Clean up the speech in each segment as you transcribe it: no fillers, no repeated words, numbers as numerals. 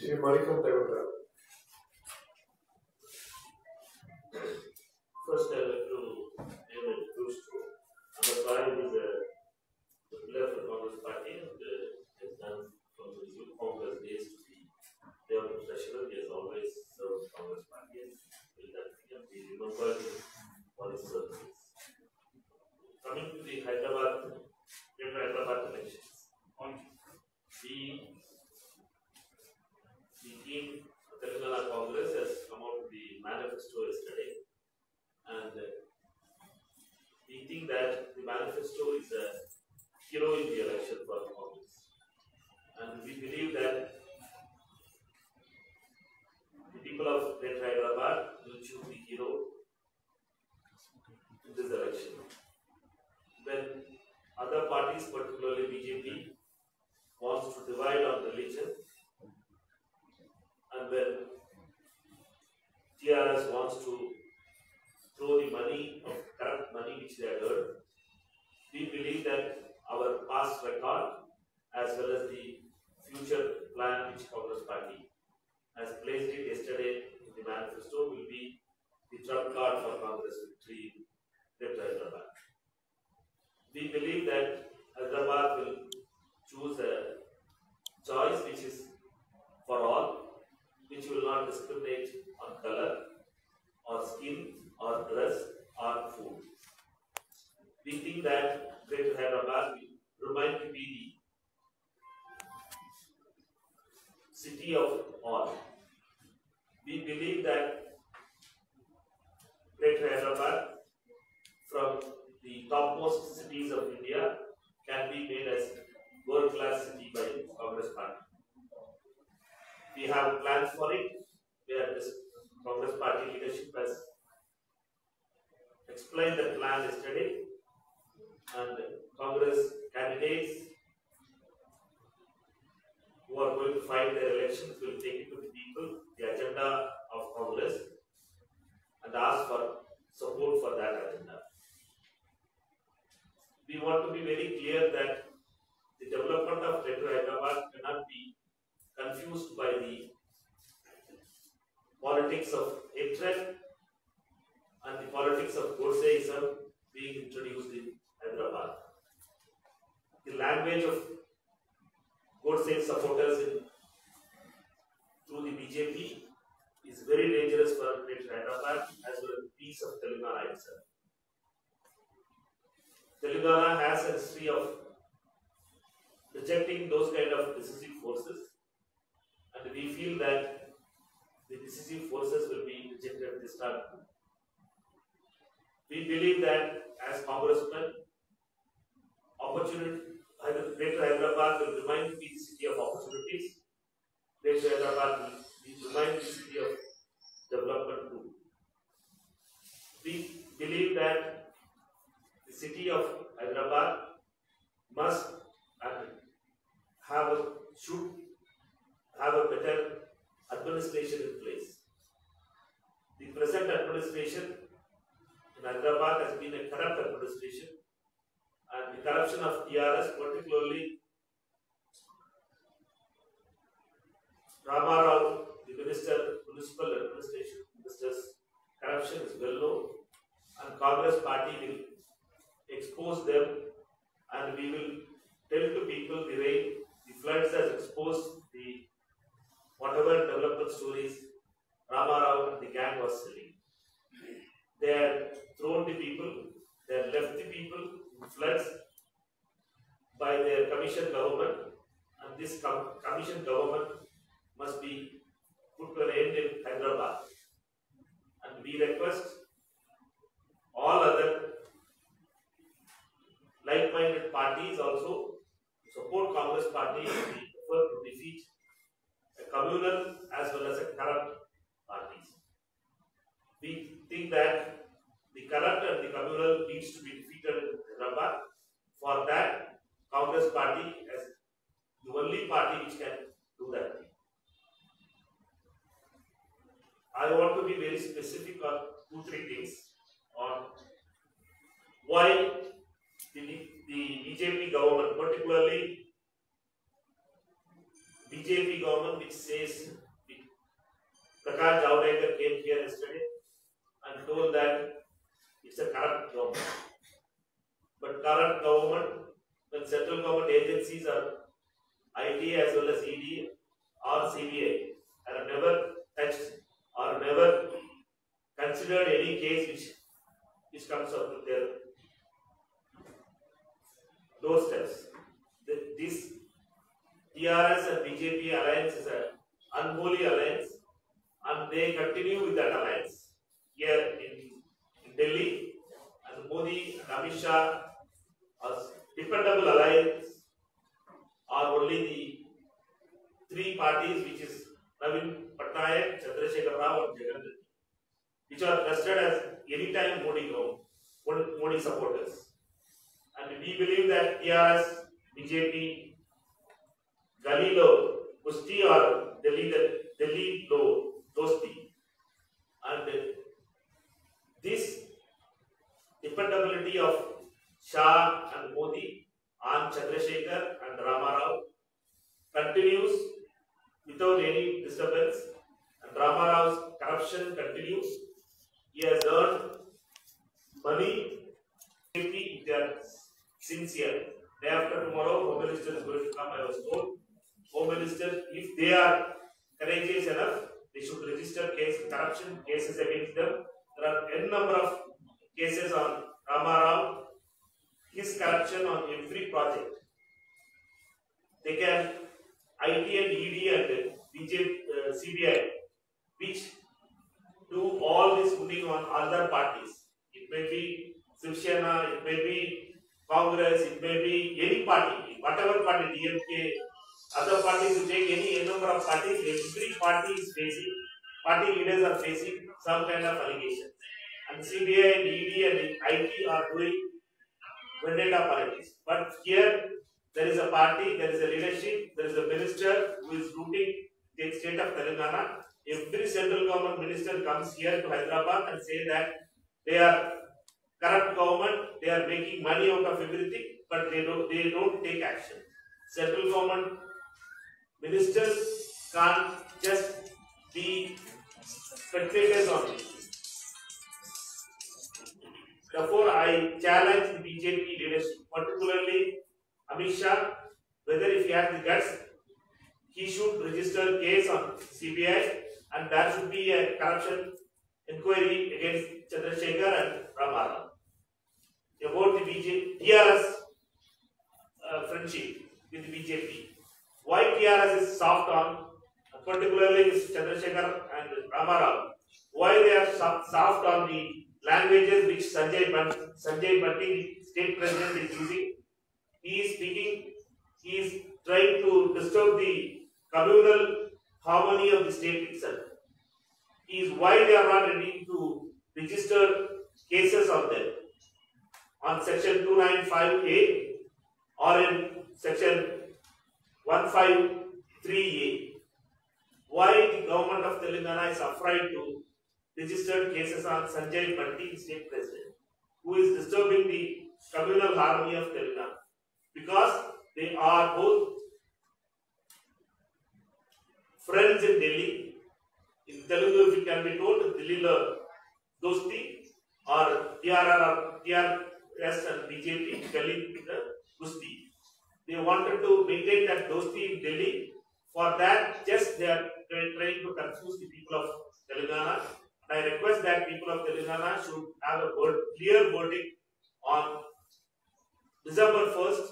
Shri Manikam Tagore. First, I would like to name it Bruce. Number 5 is the pillar for Congress Party and has done from the youth Congress days to be their treasurer. He has always served Congress Party and will continue to be remembered for his services. Coming to the Hyderabad elections, the team Telangana Congress has come out with the manifesto yesterday, and we think that the manifesto is a hero in the election for Congress, and we believe that the people of Greater Hyderabad will choose the hero in this election. When other parties, particularly BJP, wants to divide on religion, and when TRS wants to throw the money of corrupt money which they have earned, we believe that our past record as well as the future plan which Congress Party has placed it yesterday in the manifesto will be the trump card for Congress victory in Greater Hyderabad. We believe that Hyderabad will choose a choice which is for all, which will not discriminate on color or skin or dress or food. We think that Greater Hyderabad will remain to be the city of all. We believe that Greater Hyderabad, from the topmost cities of India, can be made as world-class city by Congress Party. We have plans for it, where this Congress Party leadership has explained the plan yesterday, and Congress candidates who are going to fight their elections will take it to the people, the agenda of Congress, and ask for support for that agenda. We want to be very clear that the development of Greater Hyderabad cannot be confused by the politics of hatred and the politics of Godseism being introduced in Hyderabad. The language of Godse supporters through the BJP is very dangerous for Greater Hyderabad as well as the peace of Telangana itself. Telangana has a history of rejecting those kind of decisive forces, and we feel that the decisive forces will be rejected this time. We believe that as congressmen, Greater Hyderabad will remain to be the city of opportunities. Greater Hyderabad will remain the city of development too. We believe that the city of Hyderabad must and should have a better administration in place. The present administration in Hyderabad has been a corrupt administration, and the corruption of TRS, particularly Rama Rao, the municipal administration minister's corruption is well known, and Congress Party will expose them, and we will tell to people the way the floods has exposed the whatever development stories Rama Rao and the gang was selling. They had thrown the people, they had left the people in floods by their commission government, and this commission government must be put to an end in Hyderabad. And we request all other like-minded parties also to support Congress Party in the effort to defeat a communal as well as a corrupt parties. We think that the corrupt and the communal needs to be defeated in Hyderabad. For that, Congress Party is the only party which can do that. I want to be very specific on 2-3 things on why the BJP government, particularly BJP government, which says Prakash Javadekar came here yesterday and told that it's a corrupt government. But corrupt government, when central government agencies are IT as well as ED or CBI have never touched or never considered any case which comes up to their doorsteps. This TRS and BJP alliance is an unholy alliance, and they continue with that alliance here in Delhi. And Modi and Amit Shah as dependable alliance are only the three parties, which is Navin Patnaik, Chandrasekhar Rao and Jagan Reddy, which are trusted as anytime Modi supporters. And we believe that TRS, BJP, Galilo, Kusti or Delhi Lo, Dosti. And this dependability of Shah and Modi on Chandrasekhar and Rama Rao continues without any disturbance, and Rama Rao's corruption continues. He has earned money if they are sincere. Day after tomorrow, Home Minister is going to come, I was told. Home Minister, if they are courageous enough, they should register corruption cases against them. There are n number of cases on Rama Rao, his corruption on every project. They can IT and ED and BJP, CBI, which do all this putting on other parties. It may be Shiv Sena, it may be Congress, it may be any party, whatever party, DMK, other parties, you take any number of parties, every party is facing, party leaders are facing some kind of allegations. And CBI and ED and IT are doing vendetta politics. But here, there is a party, there is a leadership, there is a minister who is rooting the state of Telangana. Every central government minister comes here to Hyderabad and say that they are corrupt government, they are making money out of everything, but they don't take action. Central government ministers can't just be spectators on it. Therefore, I challenge the BJP leadership, particularly Amit Shah, whether if he has the guts, he should register case on CBI, and there should be a corruption inquiry against Chandrasekhar and Rama Rao. About the TRS friendship with the BJP. Why TRS is soft on, particularly with Chandrasekhar and Rama Rao? Why they are soft on the languages which Sanjay Bhatti, state president, is using? He is speaking, he is trying to disturb the communal harmony of the state itself. Is why they are not ready to register cases on them on section 295A or in section 153A. Why the government of Telangana is afraid to register cases on Sanjay Bhatti, state president, who is disturbing the communal harmony of Telangana? Because they are both friends in Delhi. In Telugu, if it can be told, Delhi Dosti or TRS and BJP, Delhi Dosti. They wanted to maintain that Dosti in Delhi. For that, just they are trying to confuse the people of Telangana. And I request that people of Telangana should have a clear verdict on December 1st,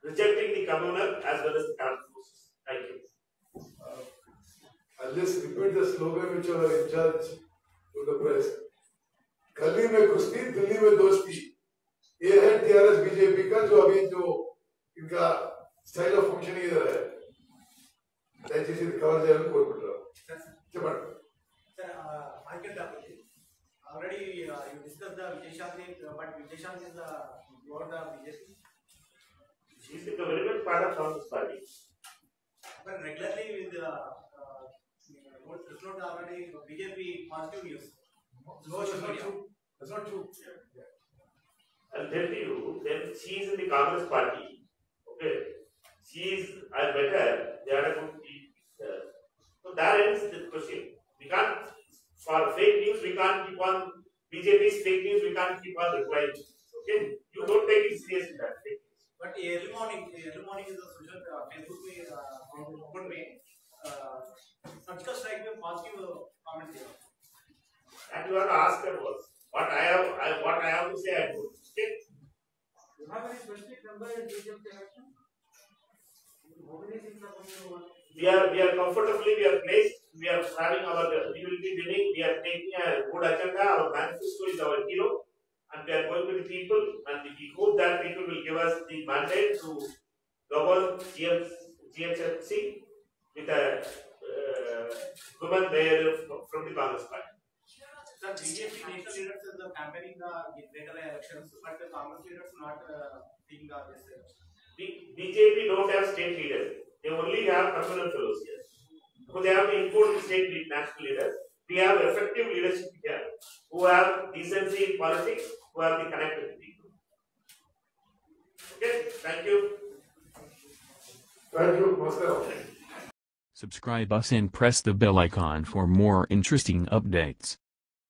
rejecting the communal as well as the current forces. Thank you. I'll just repeat the slogan which are in charge to the press. गली में कुश्ती, दिल्ली में दोस्ती. ये है TRS BJP का जो अभी जो इनका स्टाइल ऑफ फंक्शन इधर है. दयచేసి ఇది కవర్ చేయాలని కోరుకుంటున్నాను. చెప్పండి. Sir, Michael Dapote. Already you discussed the Vijay Shanti, but Vijay Shanti is what the BJP. She is a very good part of Congress party. But regularly with it's not already BJP positive news. No, that's not true. That's not true. I'll tell you, then she is in the Congress party. Okay, she is, I met her, they had a good deal. So that ends the question. fake news, we can't keep on replying. Okay, you don't take it serious in that fake news. But early morning is a social Facebook में open में surgical strike में positive comment दिया. And you have to ask her was what I have to say. I do. Okay. You have any specific number in BJP election? How many things are going to work? We are comfortably, we are placed, we are having we will be winning, we are taking a good agenda, our manifesto is our hero, and we are going to the people, and we hope that people will give us the mandate to govern GHMC with a woman mayor from the Congress party. Sir, BJP national leaders is campaigning the general elections, but the Congress leaders not seeing this. BJP don't have state leaders. They only have permanent fellows here. So they have to import the state national leaders. We have effective leadership here who have decency in politics, who have the connected with people. Okay, thank you. Thank you, Master. Subscribe us and press the bell icon for more interesting updates.